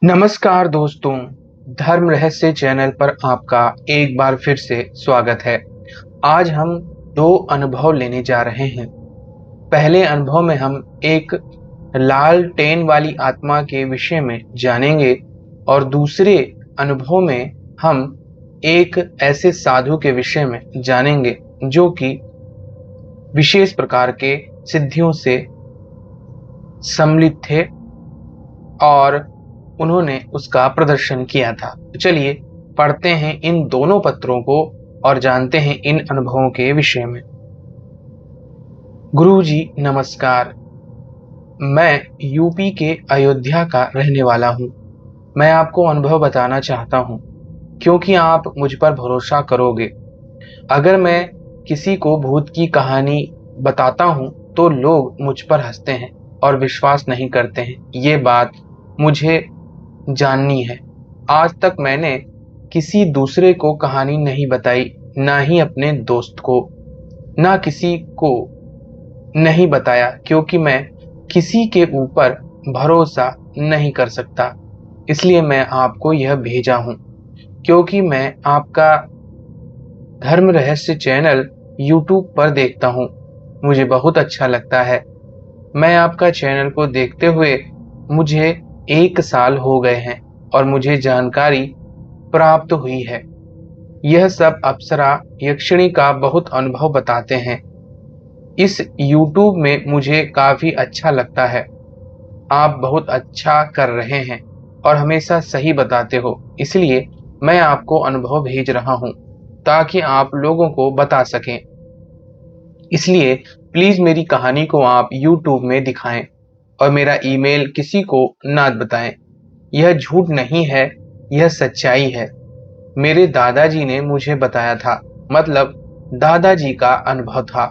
नमस्कार दोस्तों, धर्म रहस्य चैनल पर आपका एक बार फिर से स्वागत है। आज हम दो अनुभव लेने जा रहे हैं। पहले अनुभव में हम एक लालटेन वाली आत्मा के विषय में जानेंगे और दूसरे अनुभव में हम एक ऐसे साधु के विषय में जानेंगे जो कि विशेष प्रकार के सिद्धियों से सम्मिलित थे और उन्होंने उसका प्रदर्शन किया था। तो चलिए पढ़ते हैं इन दोनों पत्रों को और जानते हैं इन अनुभवों के विषय में। गुरुजी नमस्कार। मैं यूपी के अयोध्या का रहने वाला हूँ। मैं आपको अनुभव बताना चाहता हूँ क्योंकि आप मुझ पर भरोसा करोगे। अगर मैं किसी को भूत की कहानी बताता हूँ तो लोग मुझ पर हंसते हैं और विश्वास नहीं करते हैं। ये बात मुझे जाननी है। आज तक मैंने किसी दूसरे को कहानी नहीं बताई, ना ही अपने दोस्त को, ना किसी को नहीं बताया, क्योंकि मैं किसी के ऊपर भरोसा नहीं कर सकता। इसलिए मैं आपको यह भेजा हूं, क्योंकि मैं आपका धर्म रहस्य चैनल यूट्यूब पर देखता हूं। मुझे बहुत अच्छा लगता है। मैं आपका चैनल को देखते हुए मुझे 1 साल हो गए हैं और मुझे जानकारी प्राप्त हुई है। यह सब अप्सरा यक्षिणी का बहुत अनुभव बताते हैं। इस YouTube में मुझे काफी अच्छा लगता है। आप बहुत अच्छा कर रहे हैं और हमेशा सही बताते हो, इसलिए मैं आपको अनुभव भेज रहा हूं ताकि आप लोगों को बता सकें। इसलिए प्लीज मेरी कहानी को आप YouTube में दिखाएं और मेरा ईमेल किसी को ना बताएं। यह झूठ नहीं है, यह सच्चाई है। मेरे दादाजी ने मुझे बताया था, मतलब दादाजी का अनुभव था,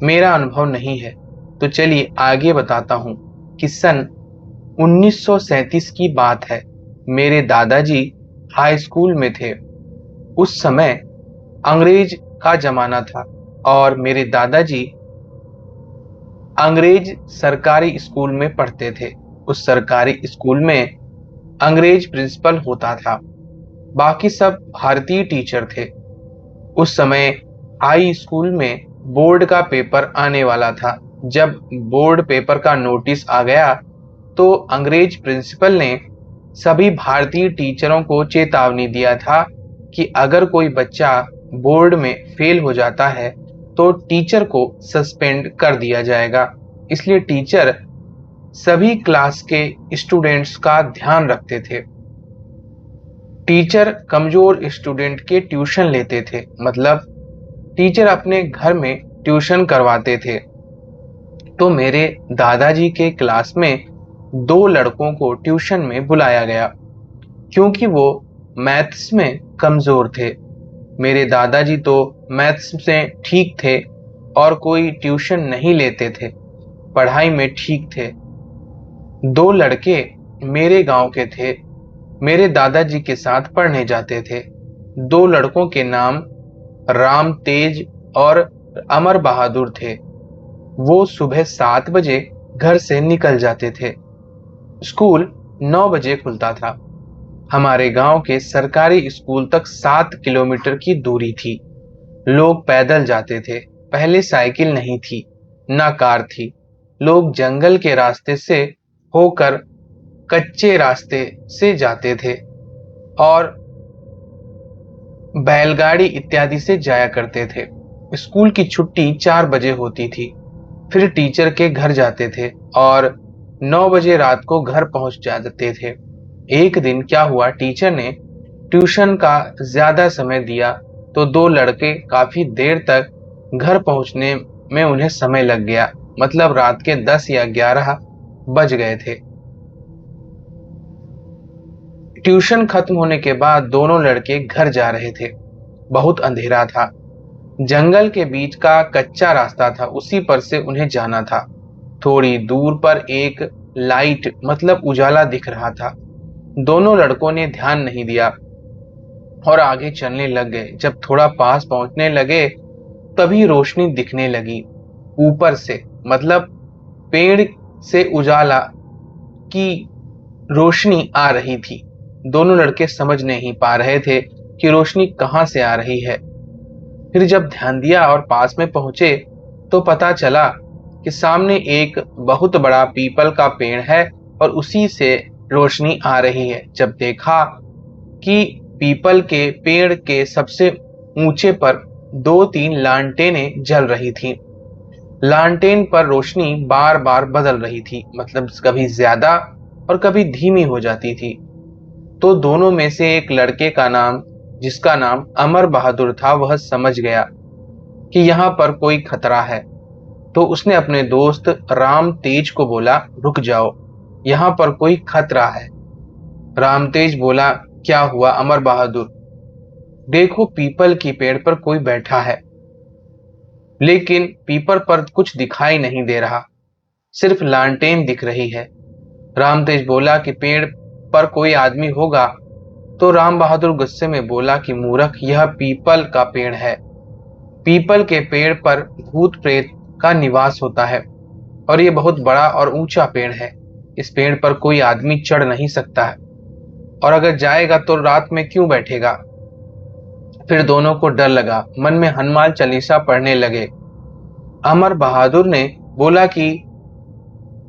मेरा अनुभव नहीं है। तो चलिए आगे बताता हूँ कि सन 1937 की बात है। मेरे दादाजी हाई स्कूल में थे। उस समय अंग्रेज का जमाना था और मेरे दादाजी अंग्रेज सरकारी स्कूल में पढ़ते थे। उस सरकारी स्कूल में अंग्रेज प्रिंसिपल होता था, बाकी सब भारतीय टीचर थे। उस समय हाई स्कूल में बोर्ड का पेपर आने वाला था। जब बोर्ड पेपर का नोटिस आ गया तो अंग्रेज प्रिंसिपल ने सभी भारतीय टीचरों को चेतावनी दिया था कि अगर कोई बच्चा बोर्ड में फेल हो जाता है तो टीचर को सस्पेंड कर दिया जाएगा। इसलिए टीचर सभी क्लास के स्टूडेंट्स का ध्यान रखते थे। टीचर कमजोर स्टूडेंट के ट्यूशन लेते थे, मतलब टीचर अपने घर में ट्यूशन करवाते थे। तो मेरे दादाजी के क्लास में 2 लड़कों को ट्यूशन में बुलाया गया क्योंकि वो मैथ्स में कमजोर थे। मेरे दादाजी तो मैथ्स में ठीक थे और कोई ट्यूशन नहीं लेते थे, पढ़ाई में ठीक थे। 2 लड़के मेरे गांव के थे, मेरे दादाजी के साथ पढ़ने जाते थे। 2 लड़कों के नाम राम तेज और अमर बहादुर थे। वो सुबह 7 बजे घर से निकल जाते थे। स्कूल 9 बजे खुलता था। हमारे गांव के सरकारी स्कूल तक 7 किलोमीटर की दूरी थी। लोग पैदल जाते थे। पहले साइकिल नहीं थी, ना कार थी। लोग जंगल के रास्ते से होकर कच्चे रास्ते से जाते थे और बैलगाड़ी इत्यादि से जाया करते थे। स्कूल की छुट्टी 4 बजे होती थी। फिर टीचर के घर जाते थे और 9 बजे रात को घर पहुंच जाते थे। एक दिन क्या हुआ, टीचर ने ट्यूशन का ज्यादा समय दिया तो 2 लड़के काफी देर तक घर पहुंचने में उन्हें समय लग गया, मतलब रात के 10 या 11 बज गए थे। ट्यूशन खत्म होने के बाद दोनों लड़के घर जा रहे थे। बहुत अंधेरा था। जंगल के बीच का कच्चा रास्ता था, उसी पर से उन्हें जाना था। थोड़ी दूर पर एक लाइट, मतलब उजाला दिख रहा था। दोनों लड़कों ने ध्यान नहीं दिया और आगे चलने लग गए। जब थोड़ा पास पहुंचने लगे तभी रोशनी दिखने लगी ऊपर से, मतलब पेड़ से उजाला की रोशनी आ रही थी। दोनों लड़के समझ नहीं पा रहे थे कि रोशनी कहां से आ रही है। फिर जब ध्यान दिया और पास में पहुंचे तो पता चला कि सामने एक बहुत बड़ा पीपल का पेड़ है और उसी से रोशनी आ रही है। जब देखा कि पीपल के पेड़ के सबसे ऊंचे पर दो तीन लालटेनें जल रही थीं। लालटेन पर रोशनी बार बार बदल रही थी, मतलब कभी ज्यादा और कभी धीमी हो जाती थी। तो दोनों में से एक लड़के का नाम, जिसका नाम अमर बहादुर था, वह समझ गया कि यहाँ पर कोई खतरा है। तो उसने अपने दोस्त राम तेज को बोला, रुक जाओ, यहाँ पर कोई खतरा है। राम तेज बोला, क्या हुआ अमर बहादुर? देखो, पीपल की पेड़ पर कोई बैठा है, लेकिन पीपल पर कुछ दिखाई नहीं दे रहा, सिर्फ लालटेन दिख रही है। राम तेज बोला कि पेड़ पर कोई आदमी होगा। तो राम बहादुर गुस्से में बोला कि मूर्ख, यह पीपल का पेड़ है। पीपल के पेड़ पर भूत प्रेत का निवास होता है और ये बहुत बड़ा और ऊंचा पेड़ है। इस पेड़ पर कोई आदमी चढ़ नहीं सकता है, और अगर जाएगा तो रात में क्यों बैठेगा? फिर दोनों को डर लगा, मन में हनुमान चालीसा पढ़ने लगे। अमर बहादुर ने बोला कि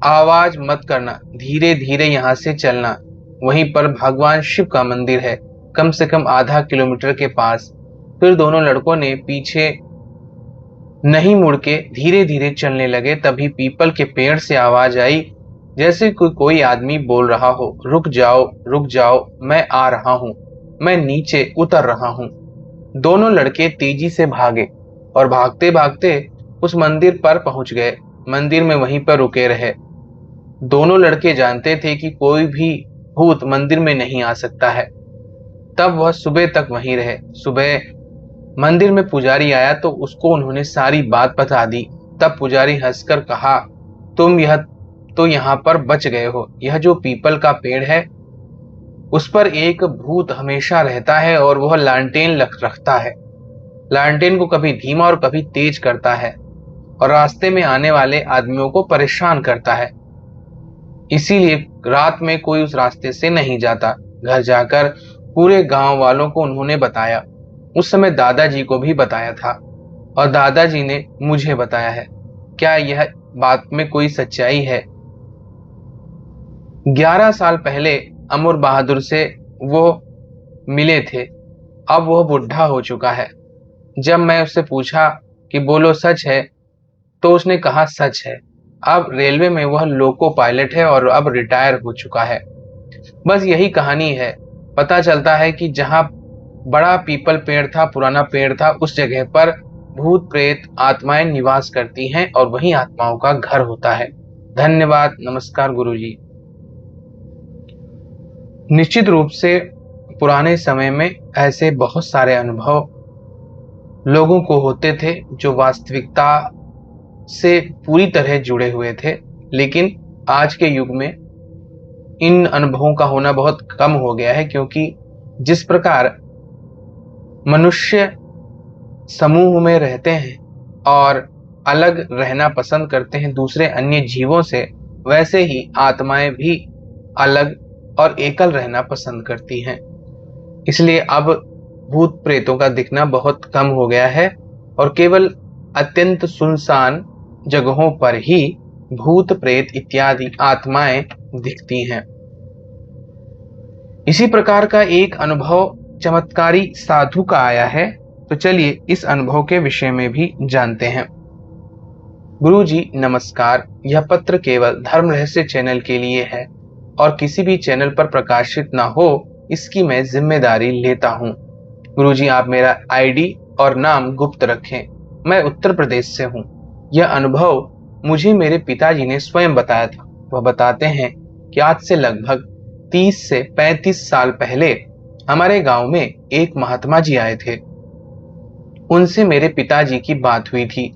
आवाज मत करना, धीरे धीरे यहां से चलना। वहीं पर भगवान शिव का मंदिर है, कम से कम आधा किलोमीटर के पास। फिर दोनों लड़कों ने पीछे नहीं मुड़ के धीरे धीरे चलने लगे। तभी पीपल के पेड़ से आवाज आई, जैसे कोई आदमी बोल रहा हो, रुक जाओ, रुक जाओ, मैं आ रहा हूं, मैं नीचे उतर रहा हूं। दोनों लड़के तेजी से भागे और भागते भागते उस मंदिर पर पहुंच गए। मंदिर में वहीं पर रुके रहे। दोनों लड़के जानते थे कि कोई भी भूत मंदिर में नहीं आ सकता है। तब वह सुबह तक वहीं रहे। सुबह मंदिर में पुजारी आया तो उसको उन्होंने सारी बात बता दी। तब पुजारी हंसकर कहा, तुम यह तो यहाँ पर बच गए हो। यह जो पीपल का पेड़ है उस पर एक भूत हमेशा रहता है और वह लालटेन रखता है। लालटेन को कभी धीमा और कभी तेज करता है और रास्ते में आने वाले आदमियों को परेशान करता है। इसीलिए रात में कोई उस रास्ते से नहीं जाता। घर जाकर पूरे गांव वालों को उन्होंने बताया। उस समय दादाजी को भी बताया था और दादाजी ने मुझे बताया है। क्या यह बात में कोई सच्चाई है? 11 साल पहले अमर बहादुर से वो मिले थे। अब वह बुढ़ा हो चुका है। जब मैं उससे पूछा कि बोलो सच है, तो उसने कहा सच है। अब रेलवे में वह लोको पायलट है और अब रिटायर हो चुका है। बस यही कहानी है। पता चलता है कि जहां बड़ा पीपल पेड़ था, पुराना पेड़ था, उस जगह पर भूत प्रेत आत्माएं निवास करती हैं और वही आत्माओं का घर होता है। धन्यवाद। नमस्कार गुरुजी। निश्चित रूप से पुराने समय में ऐसे बहुत सारे अनुभव लोगों को होते थे जो वास्तविकता से पूरी तरह जुड़े हुए थे, लेकिन आज के युग में इन अनुभवों का होना बहुत कम हो गया है, क्योंकि जिस प्रकार मनुष्य समूह में रहते हैं और अलग रहना पसंद करते हैं दूसरे अन्य जीवों से, वैसे ही आत्माएं भी अलग और एकल रहना पसंद करती हैं। इसलिए अब भूत प्रेतों का दिखना बहुत कम हो गया है और केवल अत्यंत सुनसान जगहों पर ही भूत प्रेत इत्यादि आत्माएं दिखती हैं। इसी प्रकार का एक अनुभव चमत्कारी साधु का आया है, तो चलिए इस अनुभव के विषय में भी जानते हैं। गुरुजी नमस्कार। यह पत्र केवल धर्म रहस्य चैनल के लिए है और किसी भी चैनल पर प्रकाशित ना हो, इसकी मैं जिम्मेदारी लेता हूँ। गुरुजी आप मेरा आईडी और नाम गुप्त रखें। मैं उत्तर प्रदेश से हूँ। यह अनुभव मुझे मेरे पिताजी ने स्वयं बताया था। वह बताते हैं कि आज से लगभग 30 से 35 साल पहले हमारे गांव में एक महात्मा जी आए थे। उनसे मेरे पिताजी की बात हुई थी।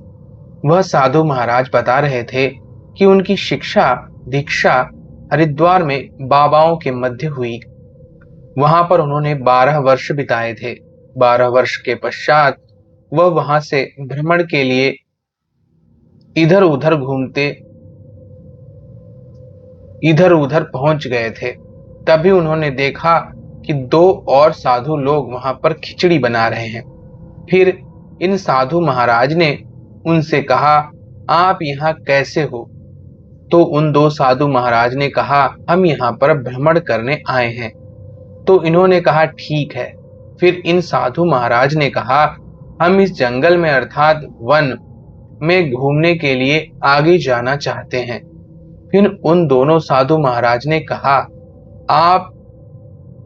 वह साधु महाराज बता रहे थे कि उनकी शिक्षा दीक्षा हरिद्वार में बाबाओं के मध्य हुई। वहां पर उन्होंने 12 वर्ष बिताए थे। 12 वर्ष के पश्चात वह वहां से भ्रमण के लिए इधर उधर पहुंच गए थे। तभी उन्होंने देखा कि दो और साधु लोग वहां पर खिचड़ी बना रहे हैं। फिर इन साधु महाराज ने उनसे कहा, आप यहाँ कैसे हो? तो उन दो साधु महाराज ने कहा, हम यहाँ पर भ्रमण करने आए हैं। तो इन्होंने कहा, ठीक है। फिर इन साधु महाराज ने कहा, हम इस जंगल में अर्थात वन में घूमने के लिए आगे जाना चाहते हैं। फिर उन दोनों साधु महाराज ने कहा, आप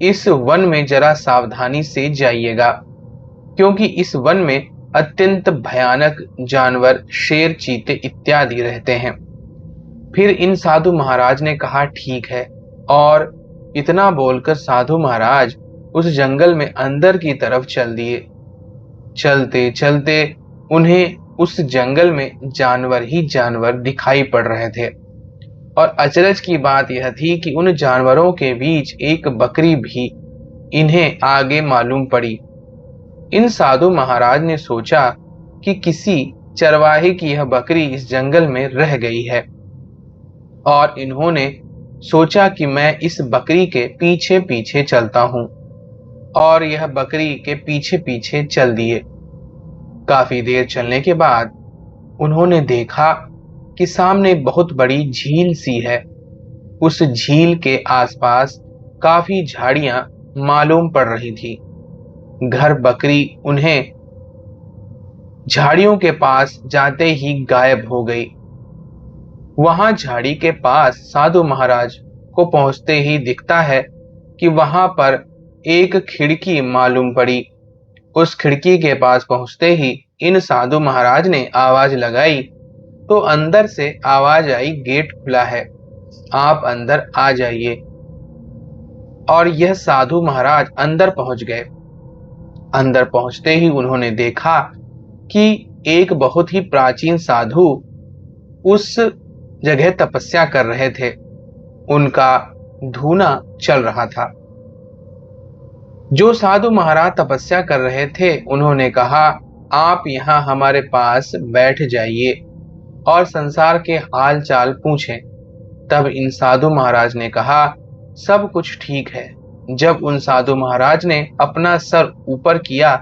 इस वन में जरा सावधानी से जाइएगा, क्योंकि इस वन में अत्यंत भयानक जानवर शेर, चीते इत्यादि रहते हैं। फिर इन साधु महाराज ने कहा, ठीक है। और इतना बोलकर साधु महाराज उस जंगल में अंदर की तरफ चल दिए। चलते चलते उन्हें उस जंगल में जानवर ही जानवर दिखाई पड़ रहे थे। और अचरज की बात यह थी कि उन जानवरों के बीच एक बकरी भी इन्हें आगे मालूम पड़ी। इन साधु महाराज ने सोचा कि किसी चरवाहे की यह बकरी इस जंगल में रह गई है, और इन्होंने सोचा कि मैं इस बकरी के पीछे पीछे चलता हूं। और यह बकरी के पीछे पीछे चल दिए। काफी देर चलने के बाद उन्होंने देखा कि सामने बहुत बड़ी झील सी है। उस झील के आसपास काफी झाड़ियां मालूम पड़ रही थी। घर बकरी उन्हें झाड़ियों के पास जाते ही गायब हो गई। वहां झाड़ी के पास साधु महाराज को पहुंचते ही दिखता है कि वहां पर एक खिड़की मालूम पड़ी। उस खिड़की के पास पहुंचते ही इन साधु महाराज ने आवाज लगाई, तो अंदर से आवाज आई, गेट खुला है, आप अंदर आ जाइए। और यह साधु महाराज अंदर पहुंच गए। अंदर पहुंचते ही उन्होंने देखा कि एक बहुत ही प्राचीन साधु उस जगह तपस्या कर रहे थे। उनका धूना चल रहा था। जो साधु महाराज तपस्या कर रहे थे उन्होंने कहा, आप यहाँ हमारे पास बैठ जाइए और संसार के हाल चाल पूछें। तब इन साधु महाराज ने कहा, सब कुछ ठीक है। जब उन साधु महाराज ने अपना सर ऊपर किया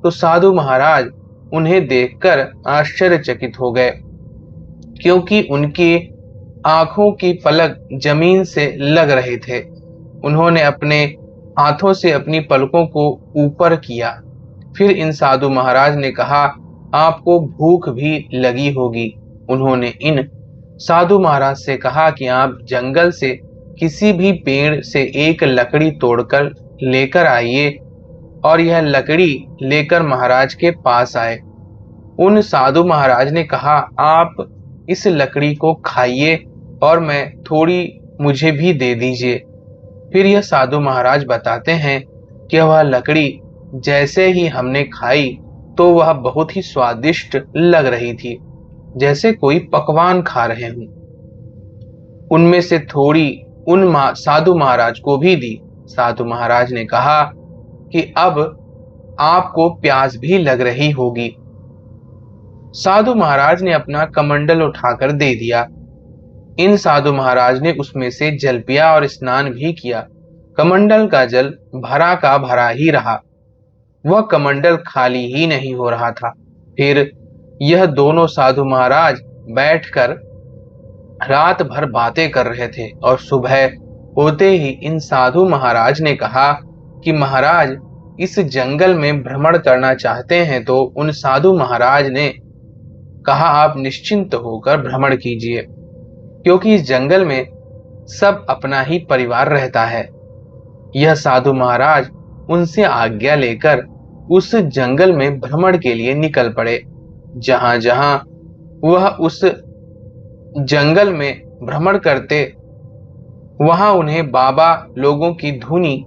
तो साधु महाराज उन्हें देखकर आश्चर्यचकित हो गए, क्योंकि उनकी आंखों की पलक जमीन से लग रहे थे। उन्होंने अपने हाथों से अपनी पलकों को ऊपर किया। फिर इन साधु महाराज ने कहा, आपको भूख भी लगी होगी। उन्होंने इन साधु महाराज से कहा कि आप जंगल से किसी भी पेड़ से एक लकड़ी तोड़कर लेकर आइए, और यह लकड़ी लेकर महाराज के पास आए। उन साधु महाराज ने कहा, आप इस लकड़ी को खाइए और मैं थोड़ी मुझे भी दे दीजिए। फिर यह साधु महाराज बताते हैं कि वह लकड़ी जैसे ही हमने खाई तो वह बहुत ही स्वादिष्ट लग रही थी, जैसे कोई पकवान खा रहे हों। उनमें से थोड़ी उन साधु महाराज को भी दी। साधु महाराज ने कहा कि अब आपको प्यास भी लग रही होगी। साधु महाराज ने अपना कमंडल उठाकर दे दिया। इन साधु महाराज ने उसमें से जल पिया और स्नान भी किया। कमंडल का जल भरा का भरा ही रहा, वह कमंडल खाली ही नहीं हो रहा था। फिर यह दोनों साधु महाराज बैठकर रात भर बातें कर रहे थे, और सुबह होते ही इन साधु महाराज ने कहा कि महाराज इस जंगल में भ्रमण करना चाहते हैं। तो उन साधु महाराज ने कहा, आप निश्चिंत होकर भ्रमण कीजिए, क्योंकि इस जंगल में सब अपना ही परिवार रहता है। यह साधु महाराज उनसे आज्ञा लेकर उस जंगल में भ्रमण के लिए निकल पड़े। जहां जहां वह उस जंगल में भ्रमण करते, वहां उन्हें बाबा लोगों की धूनी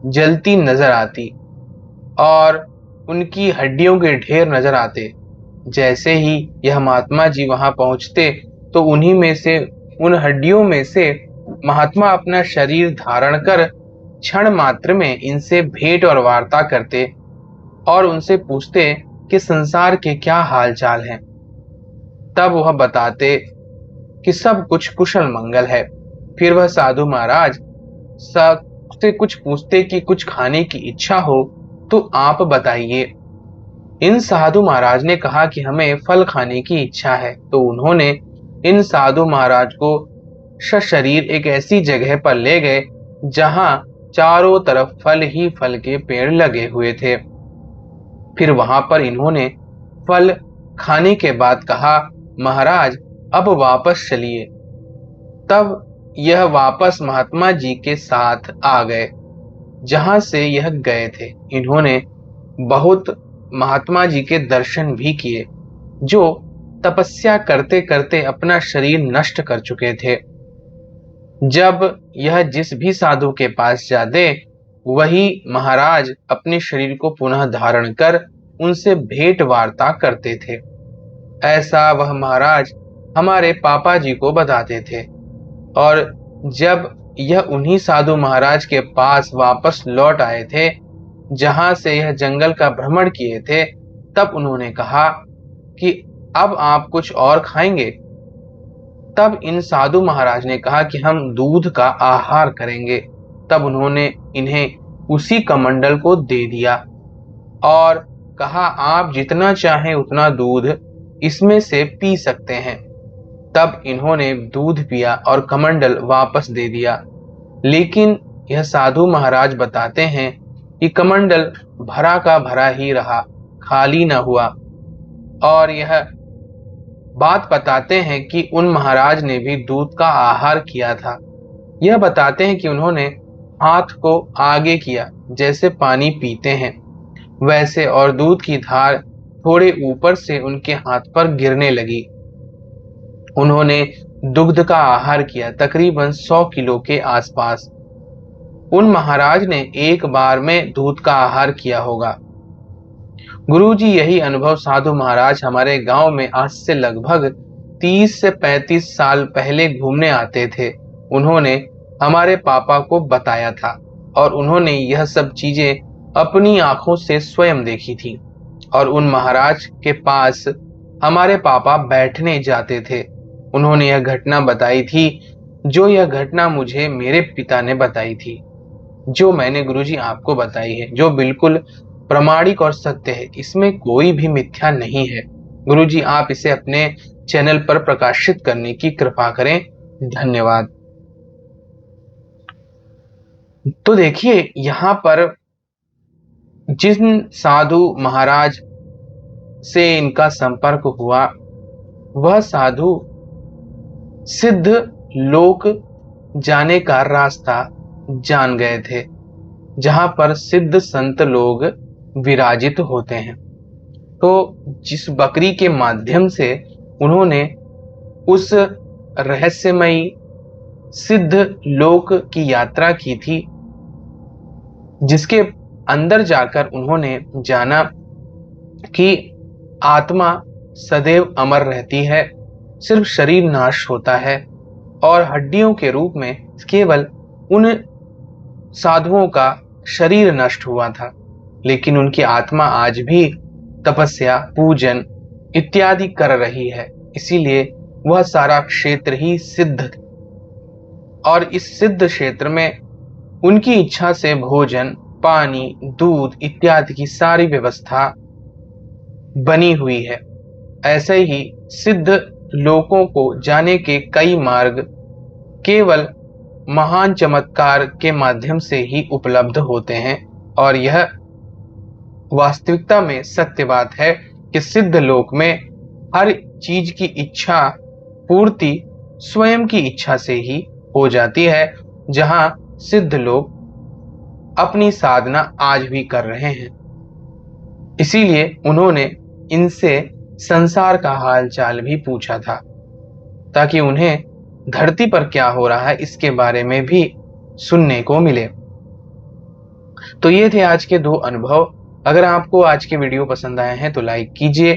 जलती नजर आती और उनकी हड्डियों के ढेर नजर आते। जैसे ही यह महात्मा जी वहां पहुंचते तो उन हड्डियों में से महात्मा अपना शरीर धारण कर क्षण मात्र में इनसे भेंट और वार्ता करते और उनसे पूछते कि संसार के क्या हाल चाल हैं। तब वह बताते कि सब कुछ कुशल मंगल है। फिर वह साधु महाराज से कुछ पूछते कि कुछ खाने की इच्छा हो तो आप बताइए। इन साधु महाराज ने कहा कि हमें फल खाने की इच्छा है। तो उन्होंने इन साधु महाराज को सशरीर एक ऐसी जगह पर ले गए जहां चारों तरफ फल ही फल के पेड़ लगे हुए थे। फिर वहां पर इन्होंने फल खाने के बाद कहा, महाराज अब वापस चलिए। तब यह वापस महात्मा जी के साथ आ गए जहां से यह गए थे। इन्होंने बहुत महात्मा जी के दर्शन भी किए जो तपस्या करते करते अपना शरीर नष्ट कर चुके थे। जब यह जिस भी साधु के पास जाते वही महाराज अपने शरीर को पुनः धारण कर उनसे भेंट वार्ता करते थे। ऐसा वह महाराज हमारे पापा जी को बताते थे। और जब यह उन्हीं साधु महाराज के पास वापस लौट आए थे जहां से यह जंगल का भ्रमण किए थे, तब उन्होंने कहा कि अब आप कुछ और खाएंगे। तब इन साधु महाराज ने कहा कि हम दूध का आहार करेंगे। तब उन्होंने इन्हें उसी कमंडल को दे दिया और कहा, आप जितना चाहें उतना दूध इसमें से पी सकते हैं। तब इन्होंने दूध पिया और कमंडल वापस दे दिया। लेकिन यह साधु महाराज बताते हैं कि कमंडल भरा का भरा ही रहा, खाली न हुआ। और यह बात बताते हैं कि उन महाराज ने भी दूध का आहार किया था। यह बताते हैं कि उन्होंने हाथ को आगे किया जैसे पानी पीते हैं वैसे, और दूध की धार थोड़े ऊपर से उनके हाथ पर गिरने लगी। उन्होंने दुग्ध का आहार किया तकरीबन 100 किलो के आसपास। उन महाराज ने एक बार में दूध का आहार किया होगा। गुरुजी, यही अनुभव साधु महाराज हमारे गांव में आज से लगभग 30 से 35 साल पहले घूमने आते थे। उन्होंने हमारे पापा को बताया था और उन्होंने यह सब चीजें अपनी आंखों से स्वयं देखी थी। और उन महाराज के पास हमारे पापा बैठने जाते थे। उन्होंने यह घटना बताई थी, जो यह घटना मुझे मेरे पिता ने बताई थी, जो मैंने गुरुजी आपको बताई है, जो बिल्कुल प्रामाणिक और सत्य है। इसमें कोई भी मिथ्या नहीं है। गुरुजी, आप इसे अपने चैनल पर प्रकाशित करने की कृपा करें। धन्यवाद। तो देखिए, यहाँ पर जिन साधु महाराज से इनका संपर्क हुआ वह साधु सिद्ध लोक जाने का रास्ता जान गए थे, जहां पर सिद्ध संत लोग विराजित होते हैं। तो जिस बकरी के माध्यम से उन्होंने उस रहस्यमयी सिद्ध लोक की यात्रा की थी, जिसके अंदर जाकर उन्होंने जाना कि आत्मा सदैव अमर रहती है, सिर्फ शरीर नाश होता है और हड्डियों के रूप में केवल उन साधुओं का शरीर नष्ट हुआ था, लेकिन उनकी आत्मा आज भी तपस्या, पूजन इत्यादि कर रही है। इसीलिए वह सारा क्षेत्र ही सिद्ध है। और इस सिद्ध क्षेत्र में उनकी इच्छा से भोजन, पानी, दूध इत्यादि की सारी व्यवस्था बनी हुई है। ऐसे ही सिद्ध लोकों को जाने के कई मार्ग केवल महान चमत्कार के माध्यम से ही उपलब्ध होते हैं। और यह वास्तविकता में सत्य बात है कि सिद्ध लोक में हर चीज की इच्छा पूर्ति स्वयं की इच्छा से ही हो जाती है, जहां सिद्ध लोग अपनी साधना आज भी कर रहे हैं। इसीलिए उन्होंने इनसे संसार का हालचाल भी पूछा था, ताकि उन्हें धरती पर क्या हो रहा है इसके बारे में भी सुनने को मिले। तो ये थे आज के 2 अनुभव। अगर आपको आज के वीडियो पसंद आए हैं तो लाइक कीजिए,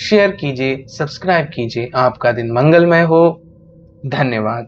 शेयर कीजिए, सब्सक्राइब कीजिए। आपका दिन मंगलमय हो। धन्यवाद।